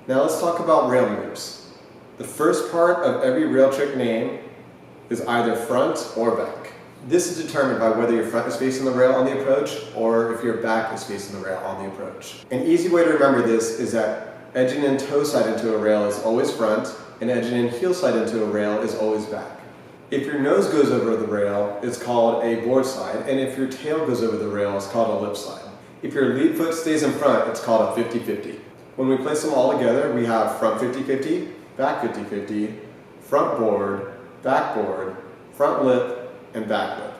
Now let's talk about rail moves. The first part of every rail trick name is either front or back. This is determined by whether your front is facing the rail on the approach or if your back is facing the rail on the approach. An easy way to remember this is that edging in toe side into a rail is always front and edging in heel side into a rail is always back. If your nose goes over the rail, it's called a board slide, and if your tail goes over the rail, it's called a lip slide. If your lead foot stays in front, it's called a 50-50. When we place them all together, we have front 50-50, back 50-50, front board, front lip, and back lip.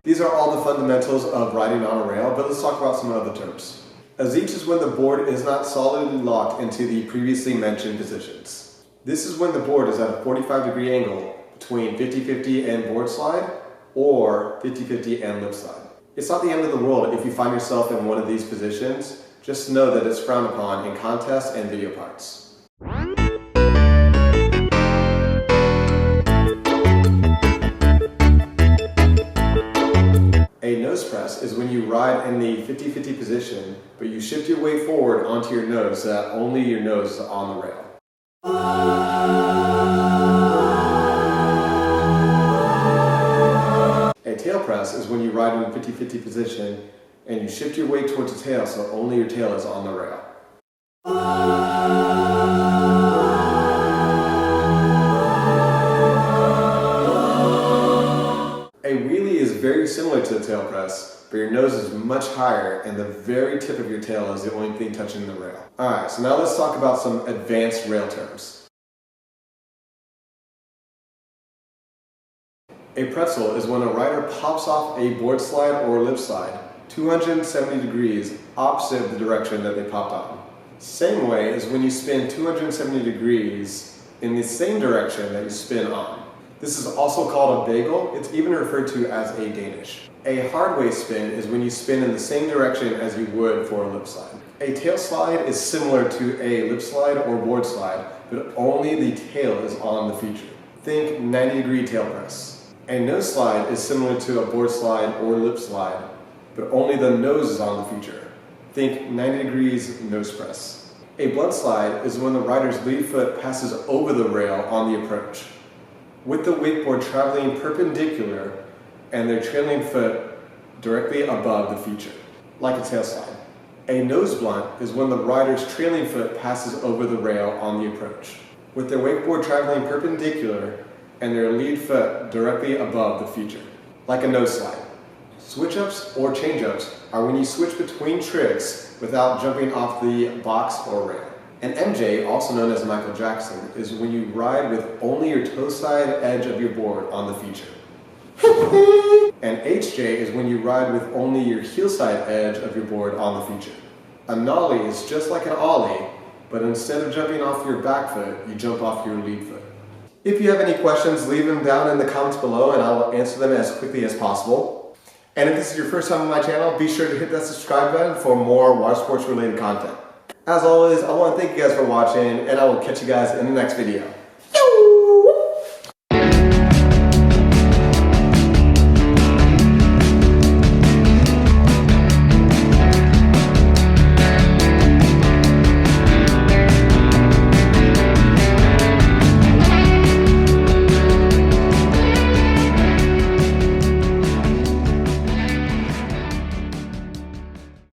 These are all the fundamentals of riding on a rail, but let's talk about some other terms. A zeech is when the board is not solidly locked into the previously mentioned positions. This is when the board is at a 45-degree angle between 50-50 and board slide or 50-50 and lip slide. It's not the end of the world if you find yourself in one of these positions. Just know that it's frowned upon in contests and video parts. A nose press is when you ride in the 50-50 position, but you shift your weight forward onto your nose so that only your nose is on the rail. A tail press is when you ride in a 50-50 position and you shift your weight towards the tail so only your tail is on the rail. A wheelie is very similar to the tail press, but your nose is much higher and the very tip of your tail is the only thing touching the rail. Alright, so now let's talk about some advanced rail terms. A pretzel is when a rider pops off a board slide or lip slide 270 degrees opposite of the direction that they popped on. Same way is when you spin 270 degrees in the same direction that you spin on. This is also called a bagel. It's even referred to as a Danish. A hard way spin is when you spin in the same direction as you would for a lip slide. A tail slide is similar to a lip slide or board slide, but only the tail is on the feature. Think 90-degree tail press. A nose slide is similar to a board slide or lip slide, but only the nose is on the feature. Think 90 degrees nose press. A blood slide is when the rider's lead foot passes over the rail on the approach, with the wakeboard traveling perpendicular and their trailing foot directly above the feature, like a tail slide. A nose blunt is when the rider's trailing foot passes over the rail on the approach, with their wakeboard traveling perpendicular and their lead foot directly above the feature, like a nose slide. Switch-ups or change-ups are when you switch between tricks without jumping off the box or rail. An MJ, also known as Michael Jackson, is when you ride with only your toe side edge of your board on the feature. An HJ is when you ride with only your heel side edge of your board on the feature. A nollie is just like an ollie, but instead of jumping off your back foot, you jump off your lead foot. If you have any questions, leave them down in the comments below and I will answer them as quickly as possible. And if this is your first time on my channel, be sure to hit that subscribe button for more water sports related content. As always, I want to thank you guys for watching, and I will catch you guys in the next video.